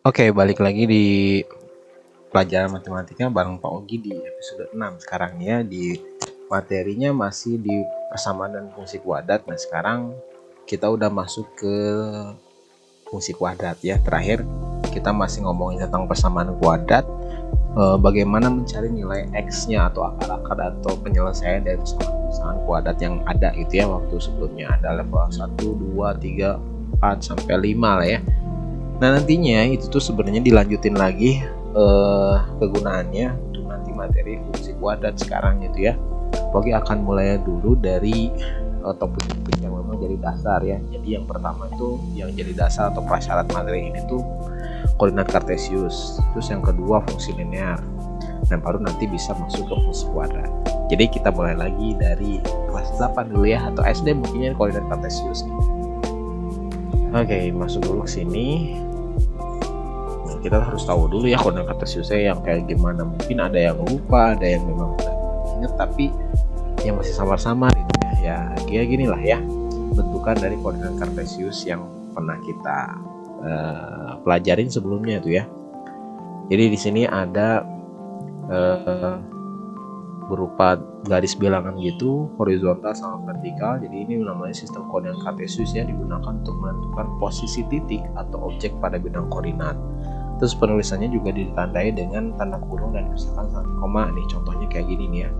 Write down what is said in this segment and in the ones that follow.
Oke, balik lagi di pelajaran matematika bareng Pak Ogi di episode 6 sekarang ya. Di materinya masih di persamaan dan fungsi kuadrat. Nah, sekarang kita udah masuk ke fungsi kuadrat ya. Terakhir kita masih ngomongin tentang persamaan kuadrat, bagaimana mencari nilai X-nya atau akar-akar atau penyelesaian dari persamaan kuadrat yang ada gitu ya. Waktu sebelumnya ada level 1, 2, 3, 4 sampai 5 lah ya. Nah, nantinya itu tuh sebenarnya dilanjutin lagi kegunaannya untuk nanti materi fungsi kuadrat sekarang gitu ya. Oke, akan mulai dulu dari topik-topik yang memang jadi dasar ya. Jadi yang pertama itu yang jadi dasar atau prasyarat materi ini tuh koordinat kartesius. Terus yang kedua fungsi linear. Dan baru nanti bisa masuk ke fungsi kuadrat. Jadi kita mulai lagi dari kelas 8 dulu ya, atau SD mungkinnya koordinat kartesius nih. Oke, masuk dulu ke sini. Kita harus tahu dulu ya koordinat kartesiusnya yang kayak gimana. Mungkin ada yang lupa, ada yang memang inget tapi yang masih samar-samar gitu ya. Ya kayak gini lah ya bentukan dari koordinat kartesius yang pernah kita pelajarin sebelumnya itu ya. Jadi di sini ada berupa garis bilangan gitu, horizontal sama vertikal. Jadi ini namanya sistem koordinat kartesius ya, digunakan untuk menentukan posisi titik atau objek pada bidang koordinat. Terus penulisannya juga ditandai dengan tanda kurung dan misalkan koma nih, contohnya kayak gini nih ya.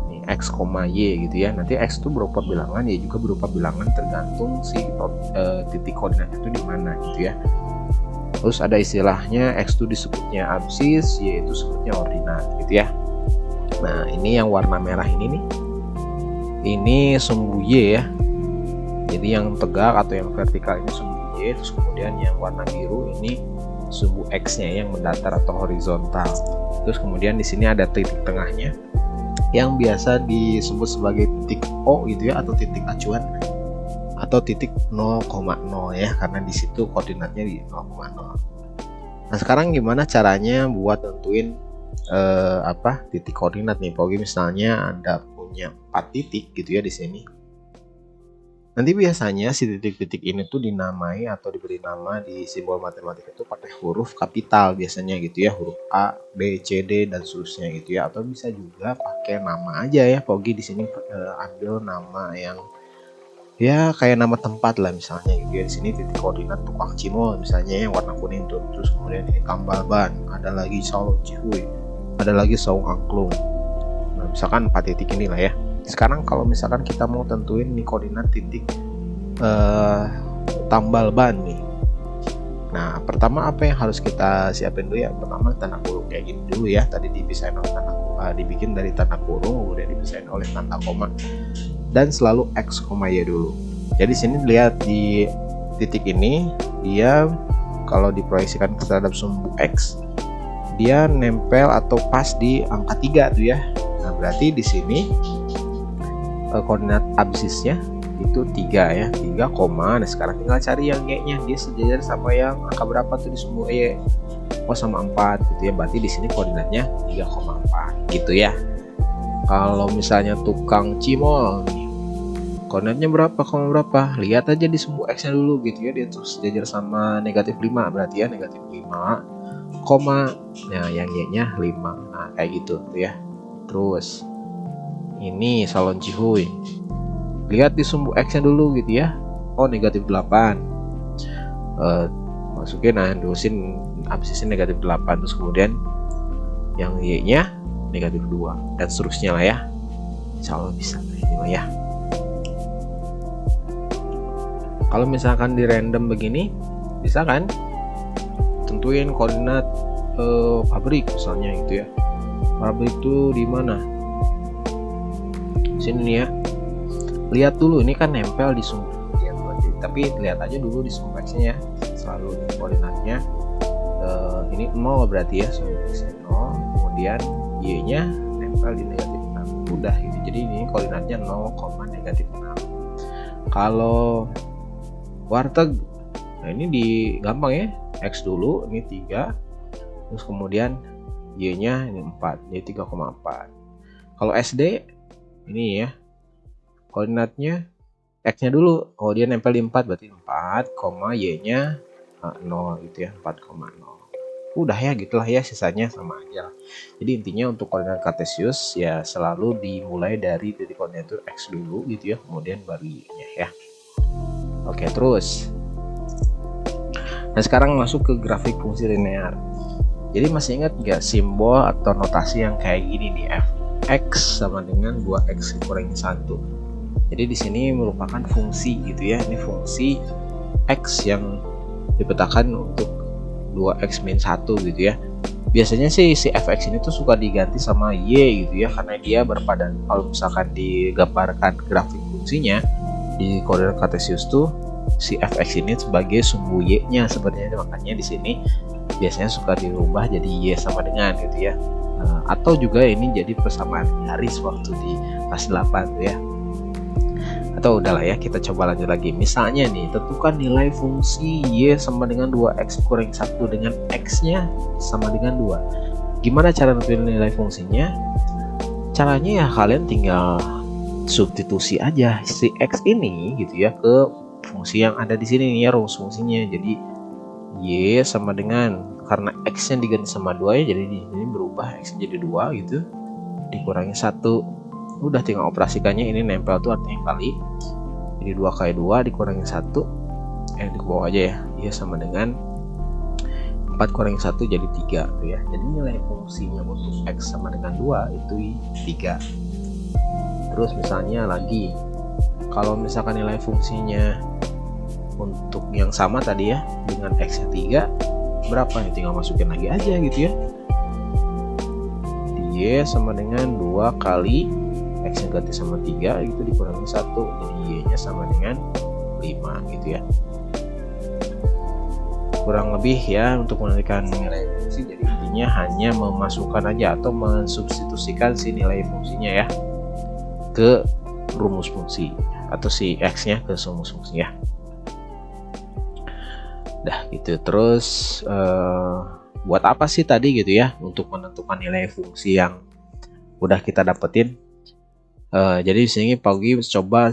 Nih X, Y gitu ya. Nanti X itu berupa bilangan, ya juga berupa bilangan tergantung si titik koordinat itu di mana gitu ya. Terus ada istilahnya X itu disebutnya absis, Y itu sebutnya ordinat gitu ya. Nah, ini yang warna merah ini nih. Ini sumbu Y ya. Jadi yang tegak atau yang vertikal ini sumbu Y, terus kemudian yang warna biru ini sumbu X-nya yang mendatar atau horizontal. Terus kemudian di sini ada titik tengahnya yang biasa disebut sebagai titik O gitu ya, atau titik acuan atau titik 0,0 ya, karena di situ koordinatnya di 0,0. Nah, sekarang gimana caranya buat tentuin titik koordinat nih? Pokoknya misalnya Anda punya 4 titik gitu ya di sini. Nanti biasanya si titik-titik ini tuh dinamai atau diberi nama di simbol matematika itu pakai huruf kapital biasanya gitu ya, huruf A, B, C, D dan seterusnya gitu ya, atau bisa juga pakai nama aja ya. Pogi di sini ambil nama yang ya kayak nama tempat lah misalnya gitu ya. Di sini titik koordinat tukang cimol misalnya yang warna kuning tuh. Terus kemudian ini tambal ban, ada lagi Saung Cihuy, ada lagi Saung Angklung. Nah, misalkan 4 titik inilah ya. Sekarang kalau misalkan kita mau tentuin nih koordinat titik tambal ban nih. Nah, pertama apa yang harus kita siapin dulu ya? Pertama tanda kurung kayak gini dulu ya. Tadi dipisahin oleh dibikin dari tanda kurung, kemudian dipisahin oleh tanda koma, dan selalu X, Y dulu. Jadi sini lihat di titik ini, dia kalau diproyeksikan terhadap sumbu X, dia nempel atau pas di angka 3 tuh ya. Nah, berarti di sini koordinat absisnya itu 3 ya, 3 koma. Nah, sekarang tinggal cari yang Y-nya, dia sejajar sama yang angka berapa tuh di sumbu Y. Oh, sama 4 gitu ya. Berarti di sini koordinatnya 3,4 gitu ya. Kalau misalnya tukang cimol nih, koordinatnya berapa, koma berapa? Lihat aja di sumbu X-nya dulu gitu ya, dia terus sejajar sama negatif 5, berarti ya negatif 5 koma, nah yang Y-nya 5. Nah, kayak gitu tuh ya. Terus ini Salon Cihuy, lihat di sumbu X-nya dulu gitu ya. Oh, negatif 8. Masukin, nah terusin absisnya negatif 8. Terus kemudian yang Y-nya negatif 2 dan seterusnya lah ya. Insya Allah bisa ini lah ya. Kalau misalkan di random begini, bisa kan tentuin koordinat pabrik misalnya gitu ya. Pabrik itu di mana? Sini nih ya. Lihat dulu, ini kan nempel di sumbu ya, tapi lihat aja dulu di sumbu X-nya ya. Selalu di koordinatnya ini 0 berarti ya, sumbu X-nya 0. Kemudian Y-nya nempel di negatif 6. Udah gitu. Jadi ini koordinatnya 0, negatif 6. Kalau warteg, nah ini di gampang ya. X dulu, ini 3. Terus kemudian Y-nya ini 4, jadi 3,4. Kalau SD ini ya, koordinatnya X-nya dulu. Oh, dia nempel di 4, berarti 4, Y-nya 0 gitu ya, 4,0. Udah ya gitulah ya, sisanya sama aja. Jadi intinya untuk koordinat kartesius ya selalu dimulai dari titik koordinat itu x dulu gitu ya, kemudian baru y-nya ya. Oke, terus. Nah, sekarang masuk ke grafik fungsi linear. Jadi masih ingat nggak simbol atau notasi yang kayak gini nih, fx sama dengan 2x dikurangi 1. Jadi di sini merupakan fungsi gitu ya. Ini fungsi x yang dipetakan untuk 2x min 1 gitu ya. Biasanya sih si fx ini tuh suka diganti sama y gitu ya, karena dia berpadan. Kalau misalkan digambarkan grafik fungsinya di koordinat kartesius tuh si fx ini sebagai sumbu y-nya sebenarnya, makanya di sini biasanya suka dirubah jadi y sama dengan gitu ya. Atau juga ini jadi persamaan garis waktu di kelas 8 tuh ya. Atau udahlah ya, kita coba lanjut lagi. Misalnya nih, tentukan nilai fungsi y sama dengan 2x kurangi 1 dengan x-nya sama dengan 2. Gimana cara nentuin nilai fungsinya? Caranya ya kalian tinggal substitusi aja si x ini gitu ya ke fungsi yang ada di sini nih ya, rumus fungsinya. Jadi y sama dengan, karena x-nya diganti sama 2 ya, jadi di sini berubah x jadi 2 gitu, dikurangi 1. Udah tinggal operasikannya, ini nempel tuh artinya kali, jadi 2 kali 2 dikurangi 1, di bawah aja ya, y sama dengan 4 kurangi 1 jadi 3 tuh ya. Jadi nilai fungsinya untuk x sama dengan 2 itu 3. Terus misalnya lagi, kalau misalkan nilai fungsinya untuk yang sama tadi ya dengan x nya 3 berapa ya, tinggal masukin lagi aja gitu ya. Y sama dengan 2 kali x yang ganti sama 3 itu dikurangi 1, jadi y nya sama dengan 5 gitu ya. Kurang lebih ya untuk menentukan nilai fungsi. Jadi intinya hanya memasukkan aja atau mensubstitusikan si nilai fungsinya ya ke rumus fungsi, atau si x nya ke rumus fungsi ya. Dah gitu. Terus buat apa sih tadi gitu ya, untuk menentukan nilai fungsi yang udah kita dapetin. Jadi di sini Pak Ugi coba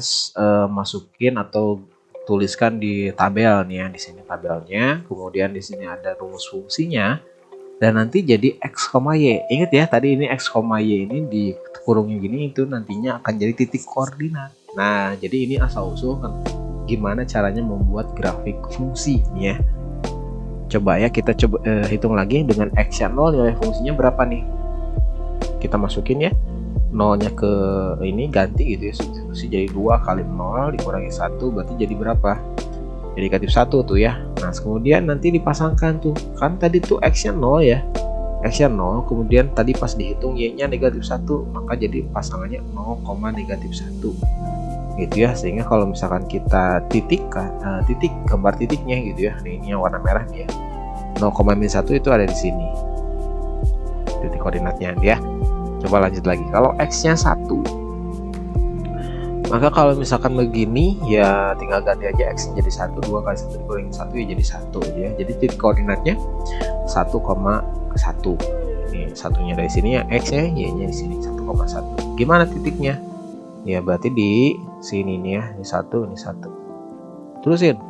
masukin atau tuliskan di tabel nih ya. Di sini tabelnya, kemudian di sini ada rumus fungsinya, dan nanti jadi x, y. Ingat ya tadi ini x, y ini dikurungin gini, itu nantinya akan jadi titik koordinat. Nah, jadi ini asal usul kan gimana caranya membuat grafik fungsi nih ya. Coba ya kita coba hitung lagi. Dengan x yang 0 nilai fungsinya berapa nih? Kita masukin ya. 0-nya ke ini ganti gitu ya, substitusi jadi 2 kali 0 dikurangi 1 berarti jadi berapa? Jadi negatif 1 tuh ya. Nah, kemudian nanti dipasangkan tuh. Kan tadi tuh x-nya 0 ya. X-nya 0, kemudian tadi pas dihitung y-nya negatif 1, maka jadi pasangannya 0, negatif 1. Gitu ya. Sehingga kalau misalkan kita titikkan titik gambar titiknya gitu ya. Ini yang warna merah nih ya. 0,-1 itu ada di sini. Titik koordinatnya ya. Coba lanjut lagi. Kalau x-nya 1, maka kalau misalkan begini ya tinggal ganti aja x jadi 1, 2 kali 1 dikurangi 1 ya jadi 1 aja ya. Jadi titik koordinatnya 1,1. Ini satunya dari sini ya, x-nya, y-nya di sini 1,1. Gimana titiknya? Ya berarti di sini nih ya, ini 1, ini 1. Terusin.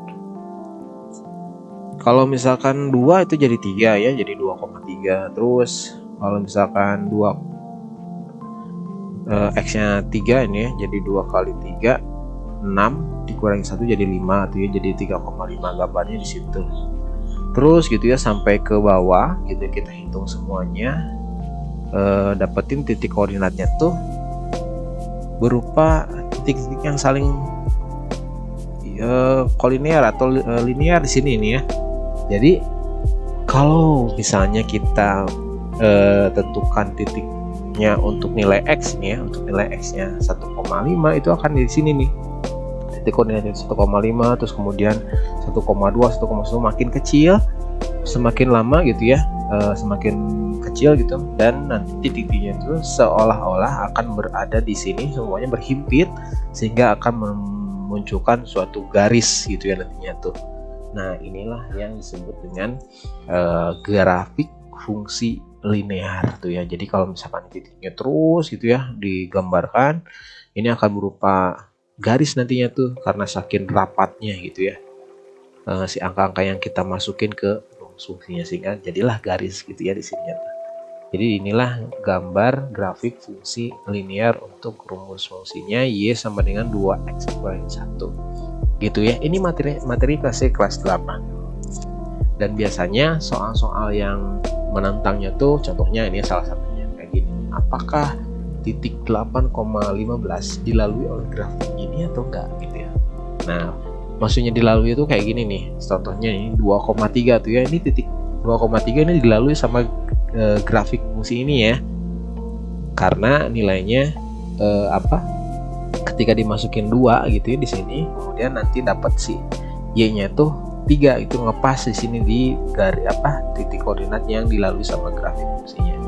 Kalau misalkan 2 itu jadi 3 ya, jadi 2,3. Terus kalau misalkan 2 x-nya 3 ini ya, jadi 2 kali 3 6 dikurangi 1 jadi 5 tuh ya, jadi 3,5 gambarnya di situ. Terus gitu ya sampai ke bawah gitu ya, kita hitung semuanya, dapetin titik koordinatnya tuh berupa titik-titik yang saling kolinear atau linear di sini nih ya. Jadi kalau misalnya kita tentukan titiknya untuk nilai x nih ya, untuk nilai x-nya 1,5 itu akan di sini nih. Titik koordinatnya 1,5, terus kemudian 1,2, 1,1 makin kecil, semakin lama gitu ya, semakin kecil gitu, dan nanti titik-titiknya itu seolah-olah akan berada di sini, semuanya berhimpit sehingga akan memunculkan suatu garis gitu ya nantinya tuh. Nah, inilah yang disebut dengan grafik fungsi linear tuh ya. Jadi kalau misalkan titiknya terus gitu ya digambarkan, ini akan berupa garis nantinya tuh karena saking rapatnya gitu ya. si angka-angka yang kita masukin ke rumus fungsinya, sehingga jadilah garis gitu ya di sini. Jadi inilah gambar grafik fungsi linear untuk rumus fungsinya y sama dengan 2x kurangi 1 gitu ya. Ini materi kelas 8. Dan biasanya soal-soal yang menantangnya tuh contohnya ini salah satunya kayak gini. Apakah titik 8,15 dilalui oleh grafik ini atau enggak gitu ya. Nah, maksudnya dilalui itu kayak gini nih. Contohnya ini 2,3 tuh ya. Ini titik 2,3 ini dilalui sama grafik fungsi ini ya, karena nilainya ketika dimasukin 2 gitu ya di sini, kemudian nanti dapat si y-nya tuh 3, itu ngepas di sini di garis titik koordinat yang dilalui sama grafik fungsinya.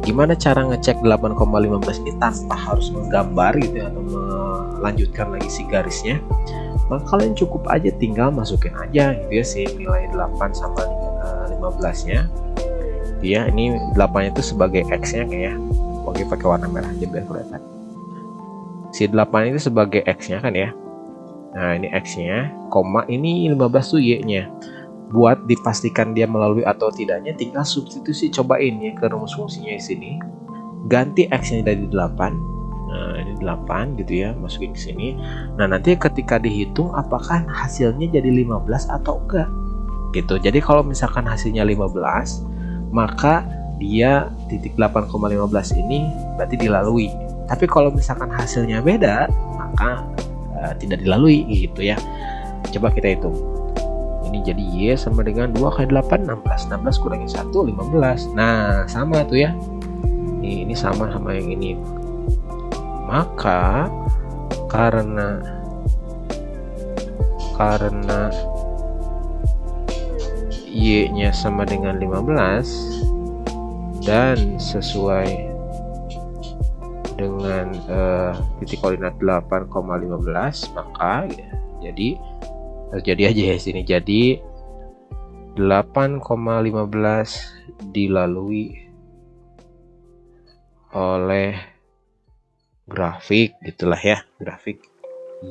Gimana cara ngecek 8,15 ini tanpa harus menggambar gitu ya, atau melanjutkan lagi si garisnya? Maka kalian cukup aja tinggal masukin aja gitu ya si nilai 8 sama 15 nya ya. Ini 8 itu sebagai x nya kayak ya. Oke, pakai warna merah aja biar kelihatan. Si 8 itu sebagai x nya kan ya. Nah ini x nya, koma ini 15 tuh y nya. Buat dipastikan dia melalui atau tidaknya, tinggal substitusi, cobain ya ke rumus fungsinya di sini. Ganti x nya dari 8. Nah ini 8 gitu ya, masukin ke sini. Nah nanti ketika dihitung apakah hasilnya jadi 15 atau enggak gitu. Jadi kalau misalkan hasilnya 15, maka dia titik 8,15 ini berarti dilalui. Tapi kalau misalkan hasilnya beda, maka tidak dilalui gitu ya. Coba kita hitung. Ini jadi y sama dengan 2 kali 8 16. 16 kurangi 1 15. Nah sama tuh ya. Ini sama yang ini. Maka karena y-nya sama dengan 15 dan sesuai dengan titik koordinat 8,15, maka ya, jadi terjadi aja ya sini. Jadi 8,15 dilalui oleh grafik gitulah ya, grafik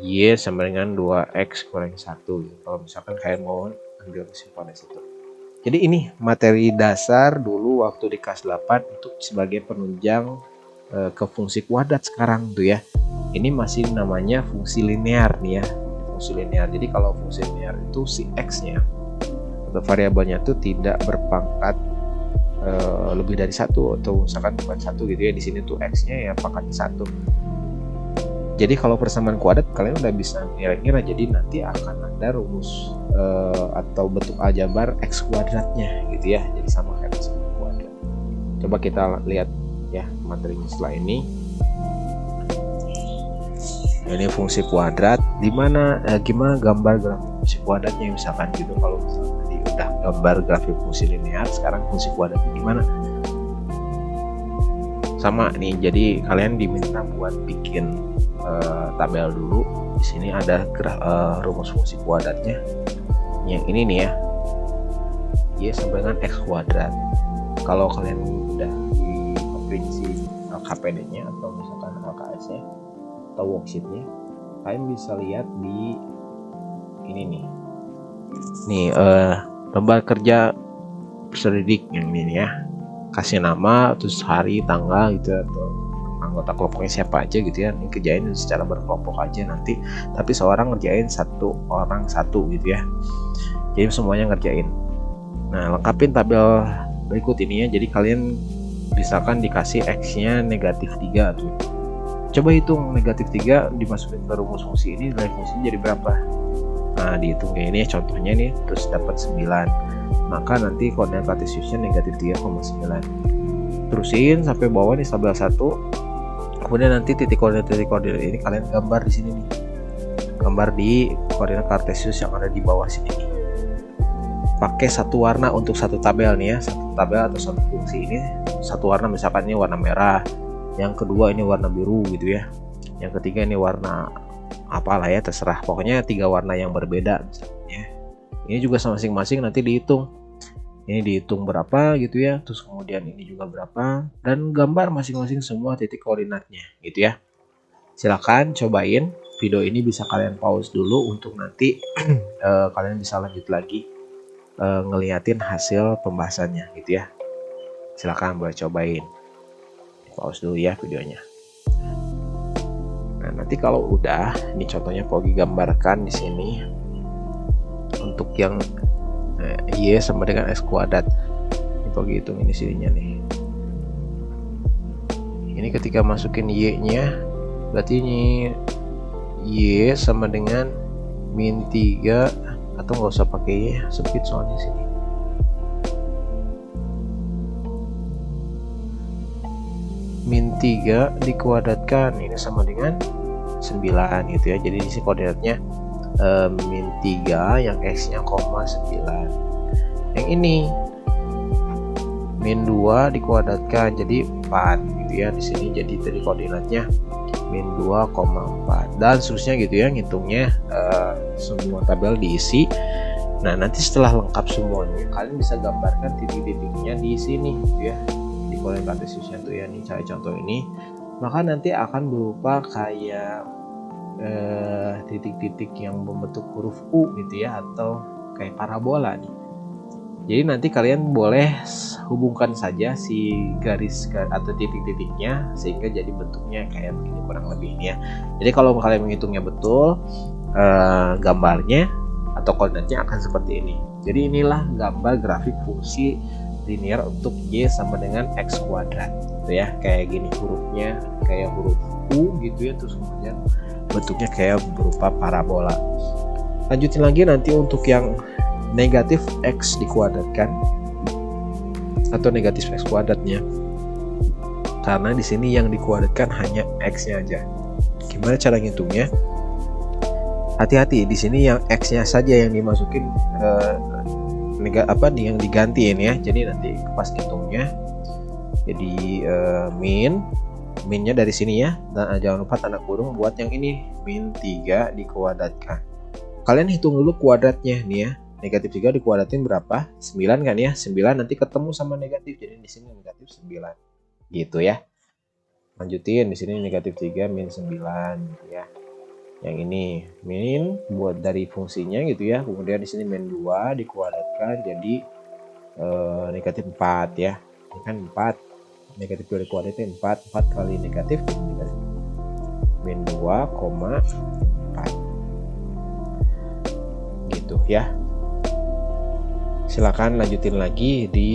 y sama dengan 2x kurangi 1 gitu. Kalau misalkan kalian mau ambil kesimpulan situ. Jadi ini materi dasar dulu waktu di kelas 8 untuk sebagai penunjang ke fungsi kuadrat sekarang tuh ya. Ini masih namanya fungsi linear nih ya, fungsi linear. Jadi kalau fungsi linear itu si x-nya atau variabelnya itu tidak berpangkat lebih dari 1 atau misalkan bukan 1 gitu ya. Di sini tuh x-nya ya pangkatnya 1. Jadi kalau persamaan kuadrat kalian udah bisa ngira-ngira, jadi nanti akan ada rumus atau bentuk aljabar x kuadratnya gitu ya. Jadi sama kayak persamaan kuadrat. Coba kita lihat ya materinya setelah ini. Ini fungsi kuadrat, gimana gambar grafik fungsi kuadratnya misalkan gitu. Kalau misalkan tadi udah gambar grafik fungsi linear, sekarang fungsi kuadratnya gimana? Sama nih, jadi kalian diminta buat bikin tabel dulu. Di sini ada rumus fungsi kuadratnya. Yang ini nih ya, y sama dengan x kuadrat. Kalau kalian udah di prinsip LKPD-nya atau misalkan LKS-nya atau worksheet-nya, kalian bisa lihat di ini nih. Nih lembar kerja peserta didik yang ini ya. Kasih nama, terus hari, tanggal gitu, atau anggota kelompoknya siapa aja gitu ya. Ini kerjain secara berkelompok aja nanti, tapi seorang ngerjain satu gitu ya. Jadi semuanya ngerjain. Nah lengkapin tabel berikut ini ya. Jadi kalian misalkan dikasih x-nya -3 tuh, coba hitung -3 dimasukin ke rumus fungsi ini, nilai fungsinya jadi berapa. Nah dihitungnya ini contohnya nih, terus dapat 9, maka nanti koordinat kartesiusnya -3,9. Terusin sampai bawah nih tabel 1. Kemudian nanti titik koordinat ini kalian gambar di sini nih, gambar di koordinat kartesius yang ada di bawah sini nih. Pakai satu warna untuk satu tabel nih ya, satu tabel atau satu fungsi ini satu warna, misalkan ini warna merah, yang kedua ini warna biru gitu ya, yang ketiga ini warna apalah ya, terserah, pokoknya 3 warna yang berbeda misalnya. Ini juga masing-masing nanti dihitung, ini dihitung berapa gitu ya, terus kemudian ini juga berapa, dan gambar masing-masing semua titik koordinatnya gitu ya. Silakan cobain video ini bisa kalian pause dulu untuk nanti kalian bisa lanjut lagi ngeliatin hasil pembahasannya gitu ya. Silahkan boleh cobain. Pause dulu ya videonya. Nah, nanti kalau udah, ini contohnya Pogi gambarkan di sini untuk yang Y sama dengan X kuadrat. Ini Pogi hitung ini sininya nih. Ini ketika masukin Y-nya, berarti ini Y sama dengan min 3, atau nggak usah pakai Y, sempit soalnya sini. Min 3 dikuadratkan ini sama dengan 9 gitu ya. Jadi di sini koordinatnya min 3 yang X-nya, 9. Yang ini min 2 dikuadratkan jadi 4 gitu ya. Di sini jadi tadi koordinatnya min 2,4 dan seterusnya gitu ya, ngitungnya semua tabel diisi. Nah, nanti setelah lengkap semuanya, kalian bisa gambarkan titik-titiknya di sini gitu ya, di koordinat kartesiusnya tuh ya. Nih cari contoh ini, maka nanti akan berupa kayak titik-titik yang membentuk huruf U gitu ya, atau kayak parabola nih. Jadi nanti kalian boleh hubungkan saja si garis atau titik-titiknya sehingga jadi bentuknya kayak begini kurang lebih ya. Jadi kalau kalian menghitungnya betul, gambarnya atau koordinatnya akan seperti ini. Jadi inilah gambar grafik fungsi linear untuk Y sama dengan X kuadrat gitu ya. Kayak gini hurufnya kayak huruf U gitu ya, terus kemudian bentuknya kayak berupa parabola. Lanjutin lagi nanti untuk yang negatif X dikuadratkan atau negatif X kuadratnya, karena di sini yang dikuadratkan hanya X-nya aja. Gimana cara ngitungnya? Hati-hati, di sini yang X-nya saja yang dimasukin yang digantiin ya. Jadi nanti pas ngitungnya jadi minnya dari sini ya, dan jangan lupa tanda kurung buat yang ini, min 3 dikuadratkan. Kalian hitung dulu kuadratnya nih ya. Negatif 3 dikuadratin berapa? 9 kan ya. 9 nanti ketemu sama negatif. Jadi di sini negatif 9. Gitu ya. Lanjutin di sini negatif 3 min 9 gitu ya. Yang ini min buat dari fungsinya gitu ya. Kemudian di sini min 2 dikuadratkan jadi negatif 4 ya. Ini kan 4. Negatif 2 dikuadratin 4. 4 kali negatif min 2,4. Gitu ya. Silakan lanjutin lagi di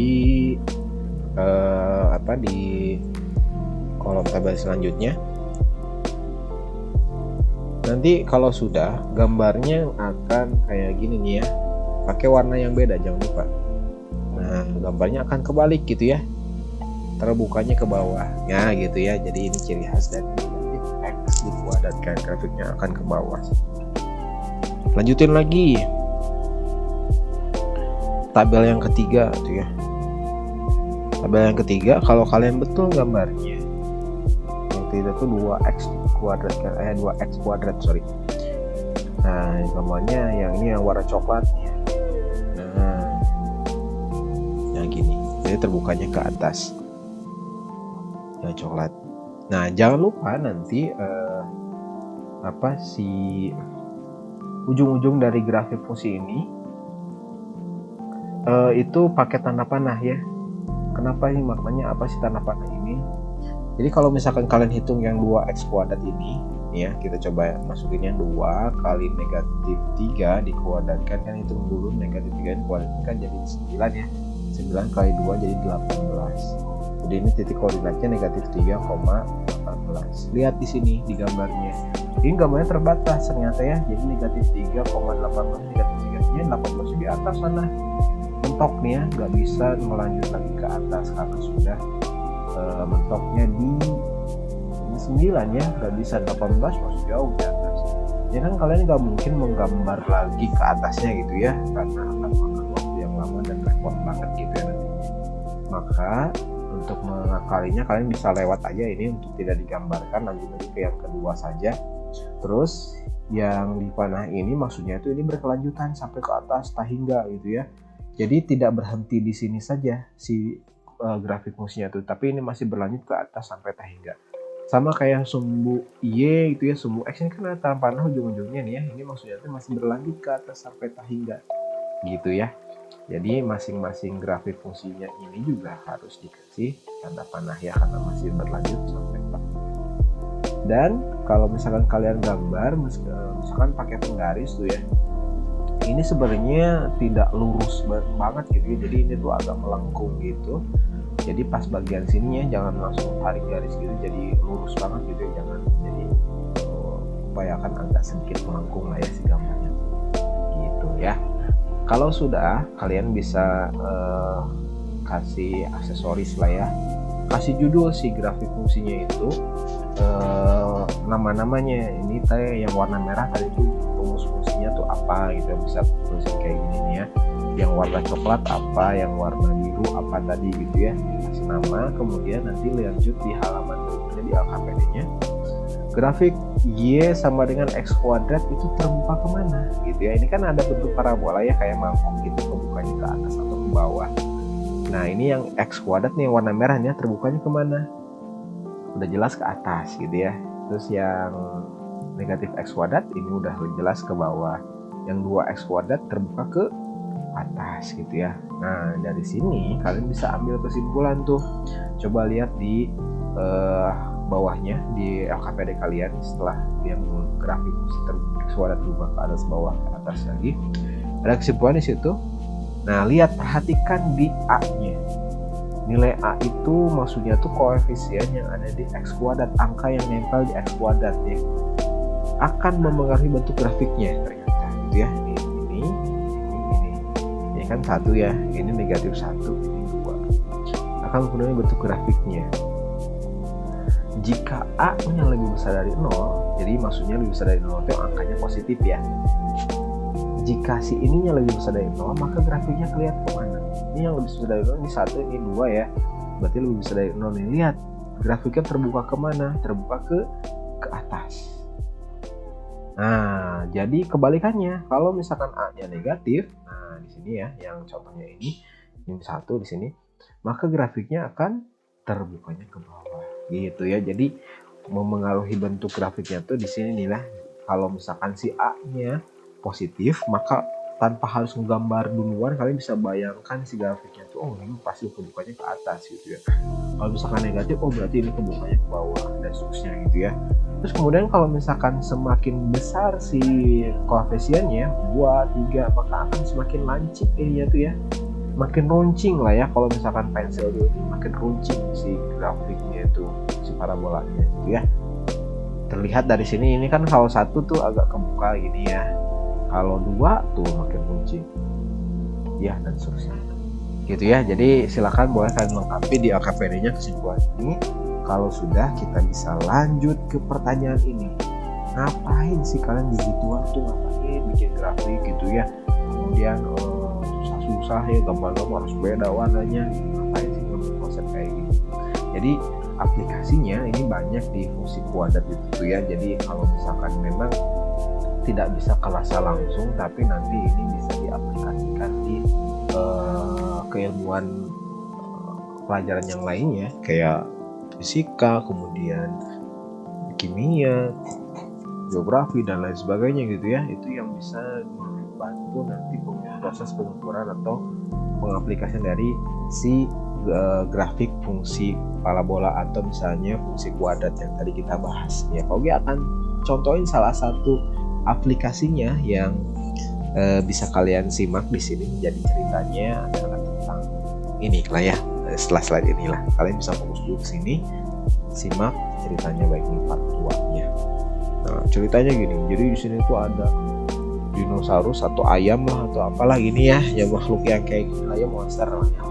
di kolom tabel selanjutnya. Nanti kalau sudah, gambarnya akan kayak gini nih ya, pakai warna yang beda, jangan lupa. Nah, gambarnya akan kebalik gitu ya, terbukanya ke bawahnya gitu ya. Jadi ini ciri khas dari negatif X dikuadratkan, grafiknya akan ke bawah. Lanjutin lagi tabel yang ketiga tuh ya. Tabel yang ketiga, kalau kalian betul gambarnya, yang ketiga tuh 2x kuadrat kan, 2x kuadrat sorry. Nah, gambarnya yang ini yang warna coklat ya. Nah, yang gini, jadi terbukanya ke atas yang coklat. Nah, jangan lupa nanti si ujung-ujung dari grafik fungsi ini itu pakai tanda panah ya. Kenapa ini maknanya apa sih tanda panah ini? Jadi kalau misalkan kalian hitung yang 2x kuadrat ini ya, kita coba masukin yang 2 kali negatif 3 dikuadratkan, kan hitung dulu negatif 3 dikuadratkan kan jadi 9 ya. 9 kali 2 jadi 18. Jadi ini titik koordinatnya negatif 3,18. Lihat di sini di gambarnya. Ini gambarnya terbatas ternyata ya. Jadi negatif 3,18, negatif 3-nya 18 di atas sana. Mentok nih ya, nggak bisa melanjut lagi ke atas karena sudah mentoknya di 9 ya, nggak bisa 18 masih jauh di atas. Ya kan kalian nggak mungkin menggambar lagi ke atasnya gitu ya, karena akan makan waktu yang lama dan repot banget gitu ya nanti. Maka untuk mengakalinya kalian bisa lewat aja ini untuk tidak digambarkan, lanjut lagi ke yang kedua saja. Terus yang di panah ini maksudnya itu ini berkelanjutan sampai ke atas tahingga gitu ya. Jadi tidak berhenti di sini saja si grafik fungsinya tuh, tapi ini masih berlanjut ke atas sampai tahingga. Sama kayak sumbu Y gitu ya, sumbu X ini kan ada panah ujung-ujungnya nih ya. Ini maksudnya itu masih berlanjut ke atas sampai hingga gitu ya. Jadi masing-masing grafik fungsinya ini juga harus dikasih tanda panah ya, karena masih berlanjut sampai hingga. Dan kalau misalkan kalian gambar misalkan pakai penggaris tuh ya, ini sebenarnya tidak lurus banget gitu ya, jadi ini tuh agak melengkung gitu. Jadi pas bagian sininya jangan langsung tarik garis gitu jadi lurus banget gitu ya, jangan. Jadi upayakan agak sedikit melengkung lah ya si gambarnya gitu ya. Kalau sudah, kalian bisa kasih aksesoris lah ya, kasih judul si grafik fungsinya itu, nama-namanya. Ini teh yang warna merah tadi itu rumus fungsinya tuh apa gitu, bisa tulisin kayak gini nih ya. Yang warna coklat apa, yang warna biru apa tadi gitu ya, kasih nama. Kemudian nanti lanjut di halaman berikutnya di LKPD-nya, grafik Y sama dengan X kuadrat itu terbuka kemana gitu ya. Ini kan ada bentuk parabola ya, kayak mangkok gitu, kebukanya ke atas atau ke bawah. Nah ini yang X kuadrat nih, yang warna merahnya terbukanya kemana, udah jelas ke atas gitu ya. Terus yang negatif X kuadrat ini udah jelas ke bawah, yang 2X kuadrat terbuka ke atas gitu ya. Nah dari sini kalian bisa ambil kesimpulan tuh. Coba lihat di bawahnya di LKPD kalian, setelah yang grafik X kuadrat berubah ke atas, bawah, ke atas lagi, ada kesimpulan di situ. Nah lihat, perhatikan di A-nya. Nilai A itu maksudnya tuh koefisien yang ada di X kuadrat, angka yang nempel di X kuadrat ya, akan mempengaruhi bentuk grafiknya ternyata gitu ya. Ini kan 1 ya, ini negatif 1, ini 2, akan mempengaruhi bentuk grafiknya. Jika A-nya lebih besar dari 0, jadi maksudnya lebih besar dari 0 itu angkanya positif ya. Jika si ininya lebih besar dari 0, maka grafiknya kelihatan kemana. Ini yang lebih besar dari 0, ini 1, ini 2 ya, berarti lebih besar dari 0 nih. Lihat, grafiknya terbuka kemana? Terbuka ke atas. Nah, jadi kebalikannya, kalau misalkan A-nya negatif, nah di sini ya, yang contohnya ini 1 di sini, maka grafiknya akan terbukanya ke bawah gitu ya. Jadi memengaruhi bentuk grafiknya tuh di sini nih lah. Kalau misalkan si A-nya positif, maka tanpa harus menggambar duluan, kalian bisa bayangkan si grafiknya tuh, oh ini pasti kebukanya ke atas gitu ya. Kalau misalkan negatif, oh berarti ini kebukanya ke bawah dan seterusnya gitu ya. Terus kemudian kalau misalkan semakin besar si koefisiennya 2, 3, maka akan semakin lancip ininya tuh ya, makin runcing lah ya. Kalau misalkan pensil dulu ini makin runcing si grafiknya itu, si parabolanya gitu ya. Terlihat dari sini, ini kan kalau 1 tuh agak kebuka gini ya, kalau 2 tuh makin runcing ya, dan seterusnya gitu ya. Jadi silakan boleh kalian lengkapi di LKPD-nya kesimpulan ini. Kalau sudah, kita bisa lanjut ke pertanyaan ini. Ngapain sih kalian di gitu waktu, ngapain bikin grafik gitu ya, kemudian susah-susah ya, gambar-gambar harus beda warnanya, ngapain sih ngambil konsep kayak gitu. Jadi aplikasinya ini banyak di fungsi kuadrat itu ya. Jadi kalau misalkan memang tidak bisa kerasa langsung, tapi nanti ini bisa diaplikasikan di keilmuan pelajaran yang lainnya kayak fisika, kemudian kimia, geografi dan lain sebagainya gitu ya. Itu yang bisa membantu nanti proses pengukuran atau pengaplikasian dari si grafik fungsi parabola atau misalnya fungsi kuadrat yang tadi kita bahas ya. Oke, akan contohin salah satu aplikasinya yang bisa kalian simak di sini. Jadi ceritanya adalah tentang ini lah ya. Setelah slide inilah kalian bisa fokus dulu ke sini, simak ceritanya baik ini part 2-nya. Nah, ceritanya gini. Jadi di sini tuh ada dinosaurus atau ayam lah atau apalah gini ya, yang makhluk yang kayak gini lah ya, monster lah ya.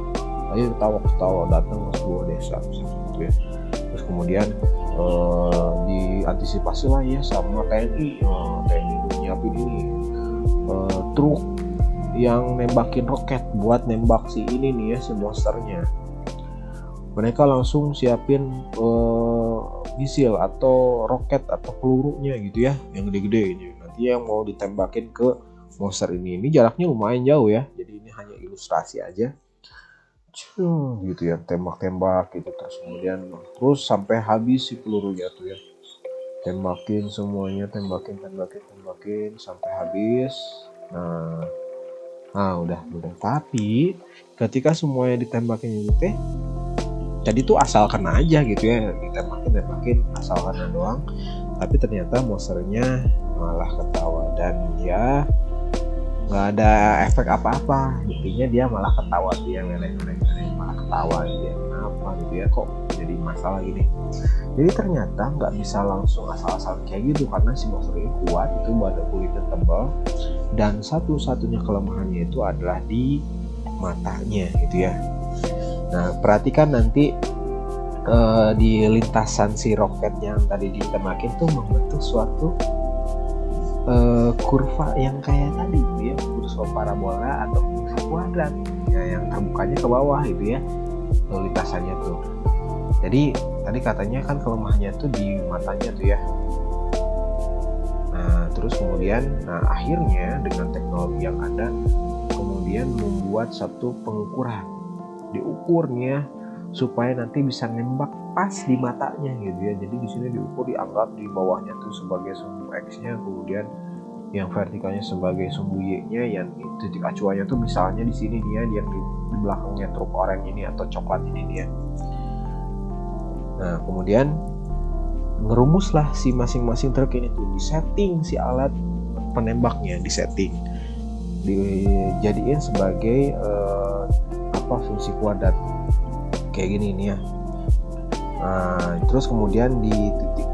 Ayo ketawa datang ke sebuah desa gitu ya. Terus kemudian diantisipasi lah ya sama TNI nyiapin ini truk yang nembakin roket buat nembak si ini nih ya, si monsternya. Mereka langsung siapin misil atau roket atau pelurunya gitu ya, yang gede-gede ini. Nanti yang mau ditembakin ke monster ini jaraknya lumayan jauh ya. Jadi ini hanya ilustrasi aja. gitu ya, tembak-tembak gitu, terus sampai habis si pelurunya tuh ya, tembakin semuanya, tembakin sampai habis. Udah. Tapi ketika semuanya ditembakin itu teh, tadi tuh asal kena aja gitu ya, ditembakin asal kena doang. Tapi ternyata monsternya malah ketawa dan dia nggak ada efek apa-apa. Intinya dia malah ketawa, dia meleng-meleng malah ketawa dia. Kenapa gitu ya, kok jadi masalah gini? Jadi ternyata nggak bisa langsung asal-asalan kayak gitu, karena si monster ini kuat, itu pada kulitnya tebal, dan satu-satunya kelemahannya itu adalah di matanya gitu ya. Nah, perhatikan nanti di lintasan si roket yang tadi ditembakin tuh membentuk suatu kurva yang kayak tadi gitu ya, kurva parabola atau kurva kuadrat ya, yang terbukanya ke bawah gitu ya lintasannya tuh. Jadi tadi katanya kan kelemahannya tuh di matanya tuh ya. Nah terus kemudian, akhirnya dengan teknologi yang ada, kemudian membuat satu pengukuran, diukurnya supaya nanti bisa nembak pas di matanya gitu ya. Jadi di sini diukur, dianggap di bawahnya tuh sebagai sumbu X-nya, kemudian yang vertikalnya sebagai sumbu Y-nya, yang titik acuannya tuh misalnya di sini nih ya, yang di belakangnya truk oranye ini atau coklat ini nih ya. Nah kemudian ngerumuslah si masing-masing truk ini tuh, disetting si alat penembaknya, dijadiin sebagai fungsi kuadrat kayak gini nih ya. Terus kemudian di titik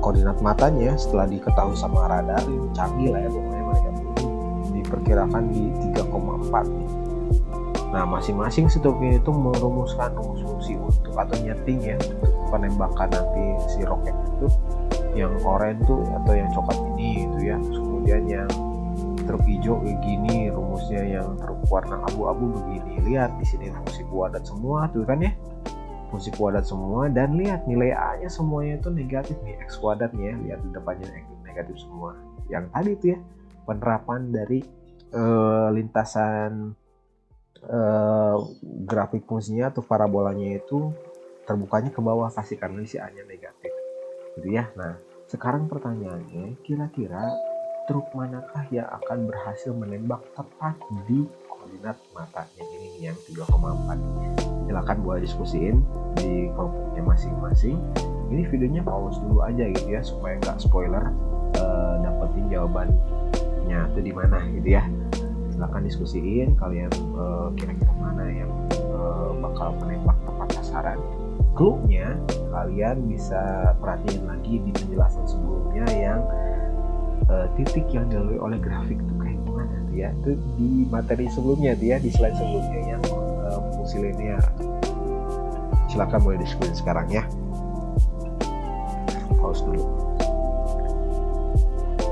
koordinat matanya, setelah diketahui sama radar yang canggih lah ya, pokoknya mereka diperkirakan di 3,4 nih. Nah masing-masing si truk ini tuh merumuskan fungsi untuk atau nyeting ya untuk penembakan nanti si roket itu, yang oranye tuh atau yang coklat ini gitu ya. Terus kemudian yang truk hijau begini rumusnya, yang truk warna abu-abu begini. Lihat di sini fungsi kuadrat semua tuh kan ya, fungsi kuadrat semua, dan lihat nilai A-nya semuanya itu negatif nih, X kuadrat nih ya, lihat di depannya negatif semua. Yang tadi tuh ya, penerapan dari lintasan grafik fungsinya atau parabolanya itu terbukanya ke bawah kasih, karena si A-nya negatif gitu ya. Nah sekarang pertanyaannya, kira-kira truk manakah yang akan berhasil menembak tepat di koordinat matanya ini yang 3,4? Silahkan boleh diskusiin di kelompoknya masing-masing. Ini videonya pause dulu aja gitu ya, supaya nggak spoiler dapetin jawabannya itu di mana gitu ya. Silahkan diskusiin kalian kira-kira mana yang bakal menembak tepat sasaran. Clue-nya kalian bisa perhatiin lagi di penjelasan sebelumnya, yang titik yang dilalui oleh grafik itu kayak gimana tuh ya, itu di materi sebelumnya tuh ya, di slide sebelumnya yang fungsi linear. Silakan boleh diskusi sekarang ya. Pause dulu.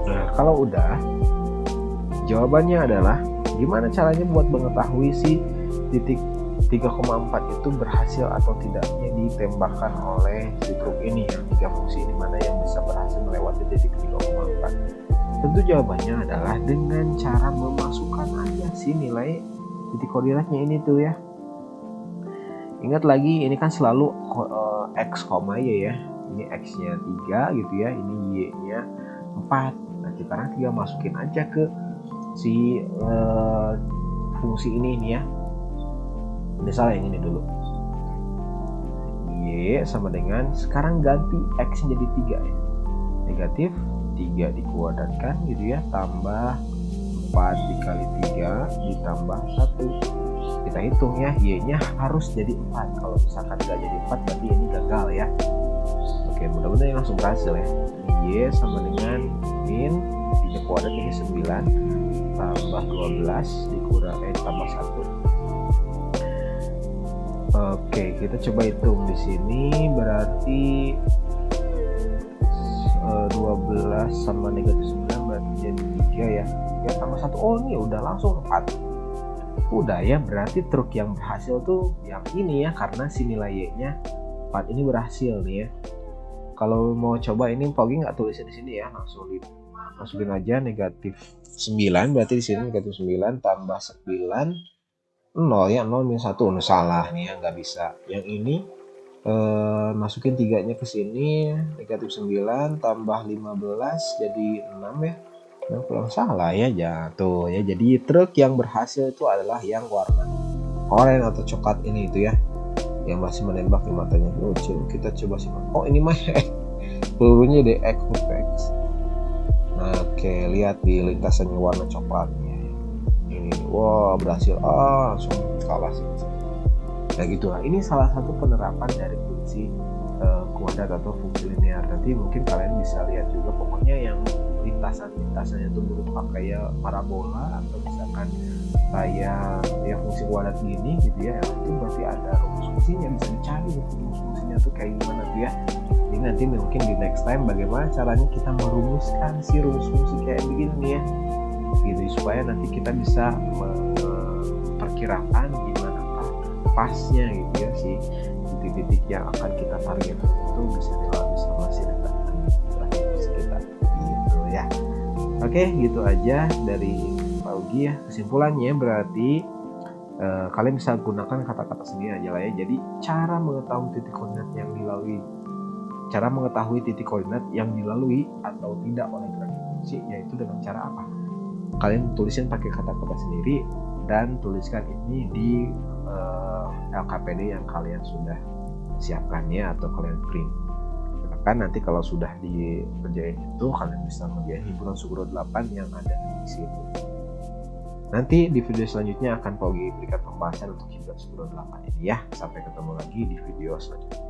Nah kalau udah, jawabannya adalah gimana caranya buat mengetahui si titik 3,4 itu berhasil atau tidaknya ditembakkan oleh si truk ini, yang 3 fungsi ini mana yang bisa berhasil melewati titik 3,4. Tentu jawabannya adalah dengan cara memasukkan aja si nilai titik koordinatnya ini tuh ya. Ingat lagi, ini kan selalu X, Y ya. Ini X-nya 3 gitu ya, ini Y-nya 4. Nah sekarang tinggal masukin aja ke si fungsi ini nih ya. Misalnya yang ini dulu, Y sama dengan, sekarang ganti X jadi 3 ya, negatif 3 dikuadratkan gitu ya, tambah 4 dikali 3 ditambah 1. Kita hitung ya, Y nya harus jadi 4. Kalau misalkan nggak jadi 4 berarti ini gagal ya. Oke, mudah-mudahan langsung berhasil ya. Y sama dengan min 3 kuadrat ini 9 tambah 12 dikurang tambah 1. Oke, kita coba hitung di sini, berarti 12 sama negatif 9 berarti jadi 3 ya. 3 tambah 1, oh ini udah langsung 4. Udah ya, berarti truk yang berhasil tuh yang ini ya, karena si nilai Y-nya 4 ini berhasil nih ya. Kalau mau coba ini Pogi nggak tulisin di sini ya, langsung masukin aja negatif 9, berarti di sini negatif 9 tambah 9 0 ya, 0 minus 1. Salah nih ya, nggak bisa. Yang ini masukin 3-nya ke sini, negatif 9 tambah 15 jadi 6 ya. Yang kurang salah ya, jatuh ya. Jadi truk yang berhasil itu adalah yang warna oranye atau coklat ini itu ya, yang masih menembak di matanya. Kita coba simak. Oh ini mah pelurunya di Equipix. Oke, lihat di lintasannya warna coklatnya. Ini, wah berhasil. Langsung kalah sih. Nah gitulah, ini salah satu penerapan dari fungsi kuadrat atau fungsi linear. Nanti mungkin kalian bisa lihat juga, pokoknya yang lintasannya itu berupa kayak parabola atau misalkan kayak ya fungsi kuadrat gini gitu ya, itu berarti ada rumus fungsinya, bisa dicari rumus fungsinya tuh kayak gimana tuh ya. Jadi nanti mungkin di next time bagaimana caranya kita merumuskan si rumus fungsi kayak begini nih ya, gitu, supaya nanti kita bisa memperkirakan gimana pasnya gitu ya, si titik-titik yang akan kita target itu bisa dilalui sama si retakan kita gitu ya. Oke, gitu aja dari Pak Ugi ya. Kesimpulannya berarti kalian bisa gunakan kata-kata sendiri aja lah ya. Jadi cara mengetahui titik koordinat yang dilalui atau tidak oleh gerakan fungsi yaitu dengan cara apa? Kalian tulisin pakai kata-kata sendiri dan tuliskan ini di LKPD yang kalian sudah siapkan ya, atau kalian print. Kan nanti kalau sudah dikerjain itu kalian bisa mengerjain himpunan Sugro 8 yang ada di sini. Nanti di video selanjutnya akan Pak Ugi berikan pembahasan untuk himpunan Sugro 8 ini ya. Sampai ketemu lagi di video selanjutnya.